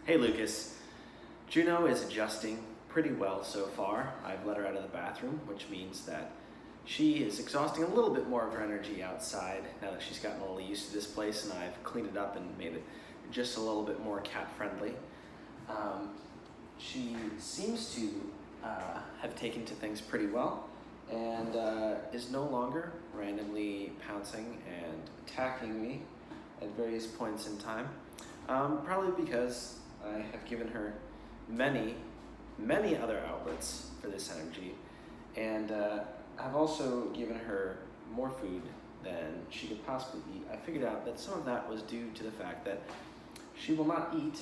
Hey Lucas, Juno is adjusting pretty well so far. I've let her out of the bathroom, which means that she is exhausting a little bit more of her energy outside now that she's gotten a little used to this place, and I've cleaned it up and made it just a little bit more cat friendly. She seems to have taken to things pretty well and is no longer randomly pouncing and attacking me at various points in time. Probably because I have given her many other outlets for this energy, and I've also given her more food than she could possibly eat. I figured out that some of that was due to the fact that she will not eat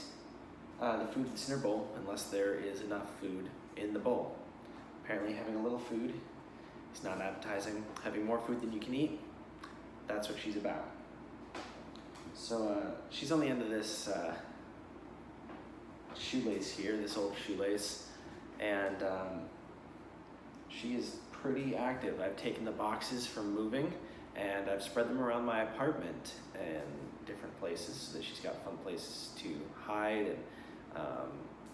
the food that's in her bowl unless there is enough food in the bowl. Apparently having a little food is not appetizing. Having more food than you can eat, that's what she's about. So she's on the end of this shoelace here, this old shoelace, and she is pretty active. I've taken the boxes from moving and I've spread them around my apartment in different places so that she's got fun places to hide and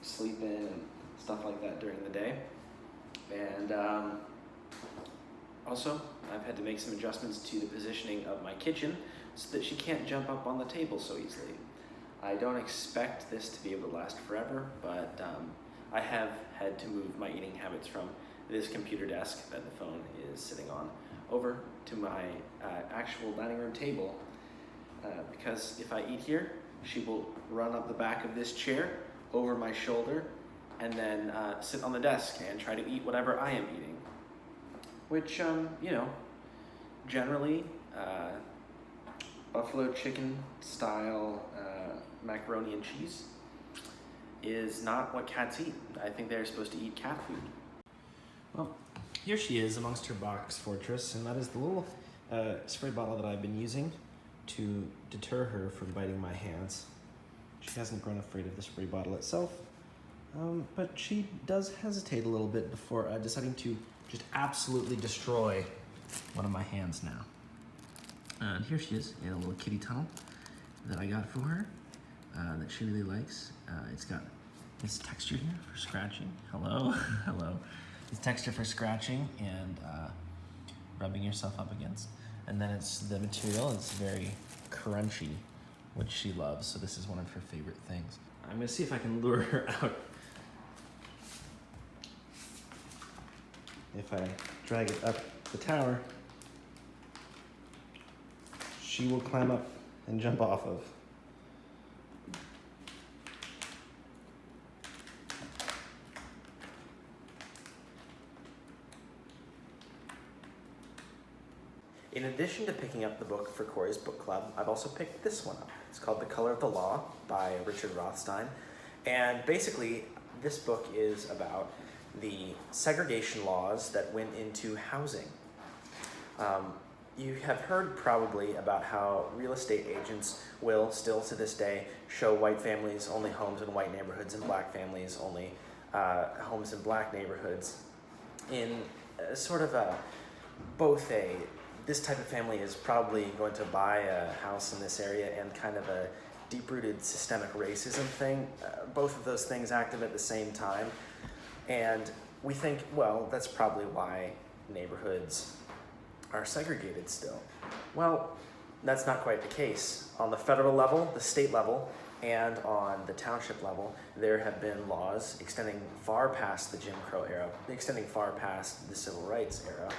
sleep in and stuff like that during the day. And also, I've had to make some adjustments to the positioning of my kitchen so that she can't jump up on the table so easily. I don't expect this to be able to last forever, but I have had to move my eating habits from this computer desk that the phone is sitting on over to my actual dining room table, because if I eat here, she will run up the back of this chair over my shoulder and then sit on the desk and try to eat whatever I am eating, which, generally buffalo chicken style macaroni and cheese is not what cats eat. I think they're supposed to eat cat food. Well, here she is amongst her box fortress, and that is the little spray bottle that I've been using to deter her from biting my hands. She hasn't grown afraid of the spray bottle itself, but she does hesitate a little bit before deciding to just absolutely destroy one of my hands now. And here she is in a little kitty tunnel that I got for her that she really likes. It's got this texture here for scratching. Hello, hello. This texture for scratching and rubbing yourself up against. And then the material is very crunchy, which she loves. So this is one of her favorite things. I'm gonna see if I can lure her out. If I drag it up the tower, she will climb up and jump off of. In addition to picking up the book for Corey's book club, I've also picked this one up. It's called The Color of the Law by Richard Rothstein. And basically, this book is about the segregation laws that went into housing. You have heard probably about how real estate agents will still to this day show white families only homes in white neighborhoods and black families only homes in black neighborhoods, in sort of this type of family is probably going to buy a house in this area, and kind of a deep-rooted systemic racism thing, both of those things active at the same time. And we think, well, that's probably why neighborhoods are segregated still. Well, that's not quite the case. On the federal level, the state level, and on the township level, there have been laws extending far past the Jim Crow era, extending far past the Civil Rights era,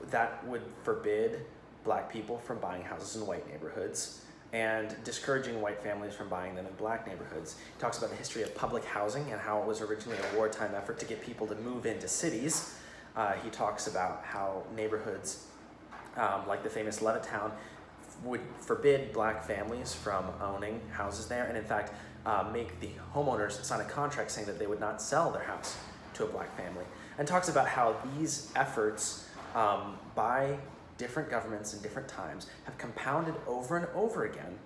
that would forbid black people from buying houses in white neighborhoods and discouraging white families from buying them in black neighborhoods. He talks about the history of public housing and how it was originally a wartime effort to get people to move into cities. He talks about how neighborhoods, like the famous Levittown, would forbid black families from owning houses there, and in fact, make the homeowners sign a contract saying that they would not sell their house to a black family. And talks about how these efforts by different governments in different times have compounded over and over again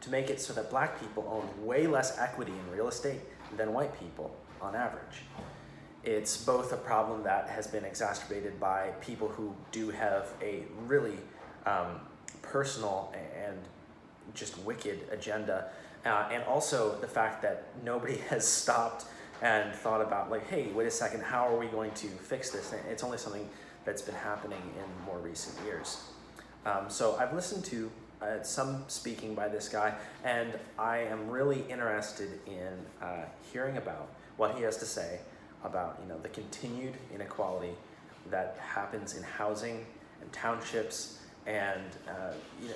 to make it so that black people own way less equity in real estate than white people on average. It's both a problem that has been exacerbated by people who do have a really personal and just wicked agenda And also the fact that nobody has stopped and thought about like, hey, wait a second, how are we going to fix this? And it's only something that's been happening in more recent years. So I've listened to some speaking by this guy, and I am really interested in hearing about what he has to say about the continued inequality that happens in housing and townships and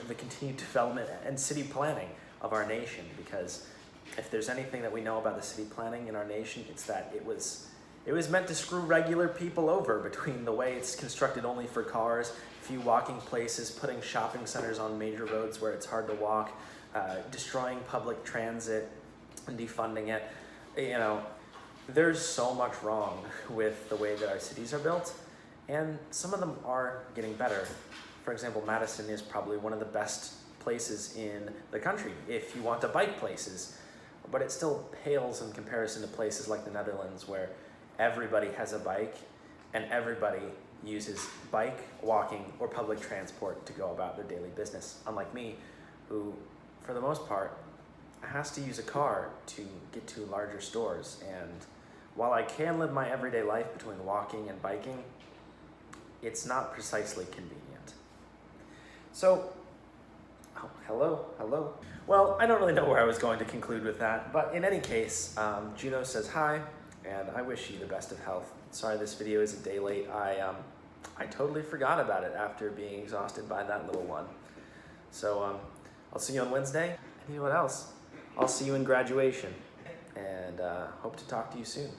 the continued development and city planning of our nation. Because if there's anything that we know about the city planning in our nation, it's that it was meant to screw regular people over, between the way it's constructed only for cars, few walking places, putting shopping centers on major roads where it's hard to walk, destroying public transit and defunding it. There's so much wrong with the way that our cities are built, and some of them are getting better. For example, Madison is probably one of the best places in the country if you want to bike places, but it still pales in comparison to places like the Netherlands, where everybody has a bike and everybody uses bike, walking, or public transport to go about their daily business, unlike me, who for the most part has to use a car to get to larger stores. And while I can live my everyday life between walking and biking, it's not precisely convenient. So, hello. Well, I don't really know where I was going to conclude with that, but in any case, Juno says hi, and I wish you the best of health. Sorry this video is a day late. I totally forgot about it after being exhausted by that little one. So I'll see you on Wednesday. And you know what else? I'll see you in graduation, and hope to talk to you soon.